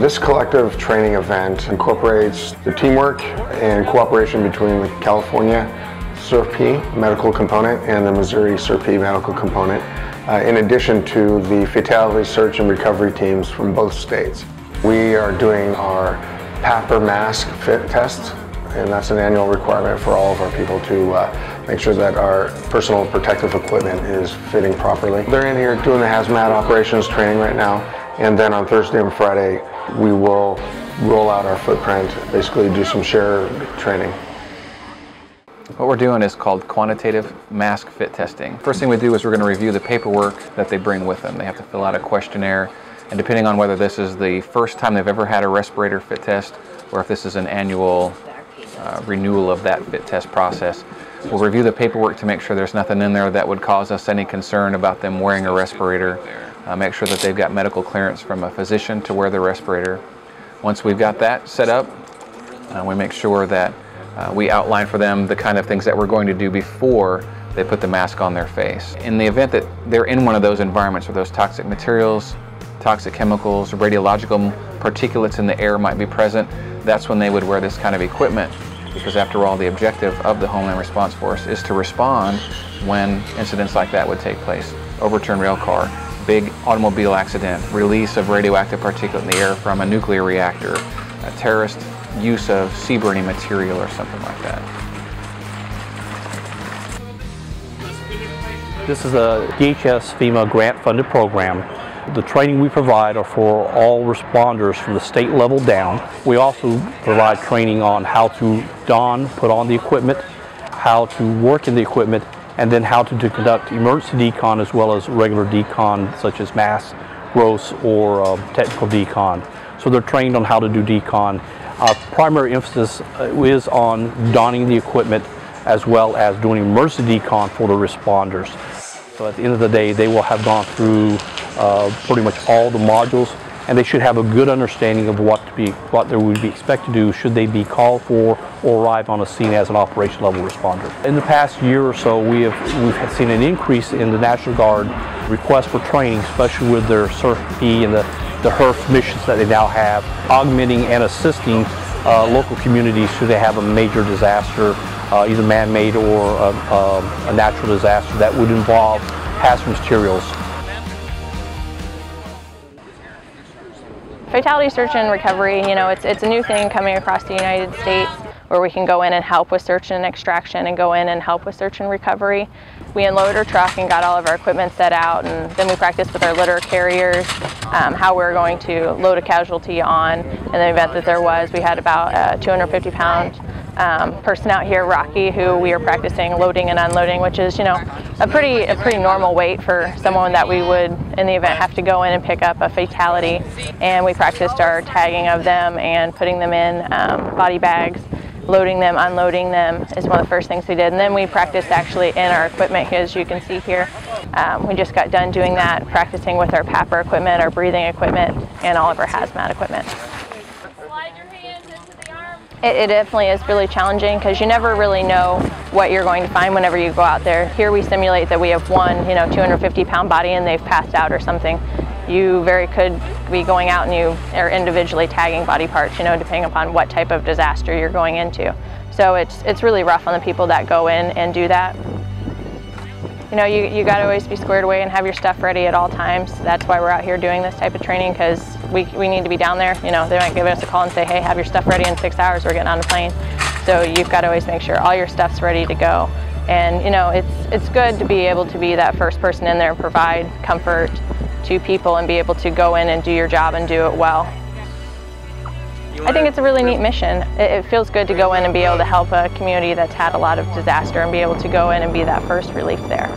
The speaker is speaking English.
This collective training event incorporates the teamwork and cooperation between the California CERP medical component and the Missouri CERP medical component, in addition to the Fatality search and recovery teams from both states. We are doing our PAPR mask fit test, and that's an annual requirement for all of our people to make sure that our personal protective equipment is fitting properly. They're in here doing the hazmat operations training right now, and then on Thursday and Friday we will roll out our footprint, basically do some share training. What we're doing is called quantitative mask fit testing. First thing we do is we're going to review the paperwork that they bring with them. They have to fill out a questionnaire, and depending on whether this is the first time they've ever had a respirator fit test or if this is an annual renewal of that fit test process, we'll review the paperwork to make sure there's nothing in there that would cause us any concern about them wearing a respirator. Make sure that they've got medical clearance from a physician to wear the respirator. Once we've got that set up, we make sure that we outline for them the kind of things that we're going to do before they put the mask on their face. In the event that they're in one of those environments where those toxic materials, toxic chemicals, radiological particulates in the air might be present, that's when they would wear this kind of equipment, because after all, the objective of the Homeland Response Force is to respond when incidents like that would take place. Overturned rail car, big automobile accident, release of radioactive particulate in the air from a nuclear reactor, a terrorist use of sea burning material or something like that. This is a DHS FEMA grant funded program. The training we provide are for all responders from the state level down. We also provide training on how to put on the equipment, how to work in the equipment, and then how to conduct emergency decon as well as regular decon such as mass, gross, or technical decon. So they're trained on how to do decon. Our primary emphasis is on donning the equipment as well as doing emergency decon for the responders. So at the end of the day, they will have gone through pretty much all the modules, and they should have a good understanding of what they would be expected to do should they be called for or arrive on a scene as an operation level responder. In the past year or so, we've seen an increase in the National Guard requests for training, especially with their CERP and the HERF missions that they now have, augmenting and assisting local communities should they have a major disaster, either man-made or a natural disaster that would involve hazardous materials. Fatality search and recovery, it's a new thing coming across the United States where we can go in and help with search and extraction and go in and help with search and recovery. We unload our truck and got all of our equipment set out, and then we practice with our litter carriers how we're going to load a casualty on. In the event that there was, we had about a 250-pound person out here, Rocky, who we are practicing loading and unloading, which is, a pretty normal weight for someone that we would, in the event, have to go in and pick up a fatality. And we practiced our tagging of them and putting them in body bags. Loading them, unloading them is one of the first things we did. And then we practiced actually in our equipment, as you can see here. We just got done doing that, practicing with our PAPR equipment, our breathing equipment, and all of our hazmat equipment. Slide your hands into the arm. It definitely is really challenging because you never really know what you're going to find whenever you go out there. Here we simulate that we have one, 250-pound body and they've passed out or something. You very could be going out and you are individually tagging body parts, depending upon what type of disaster you're going into. So it's really rough on the people that go in and do that. You got to always be squared away and have your stuff ready at all times. That's why we're out here doing this type of training, because we need to be down there. They might give us a call and say, hey, have your stuff ready in 6 hours, we're getting on the plane. So you've got to always make sure all your stuff's ready to go. And it's good to be able to be that first person in there and provide comfort to people and be able to go in and do your job and do it well. I think it's a really neat mission. It feels good to go in and be able to help a community that's had a lot of disaster and be able to go in and be that first relief there.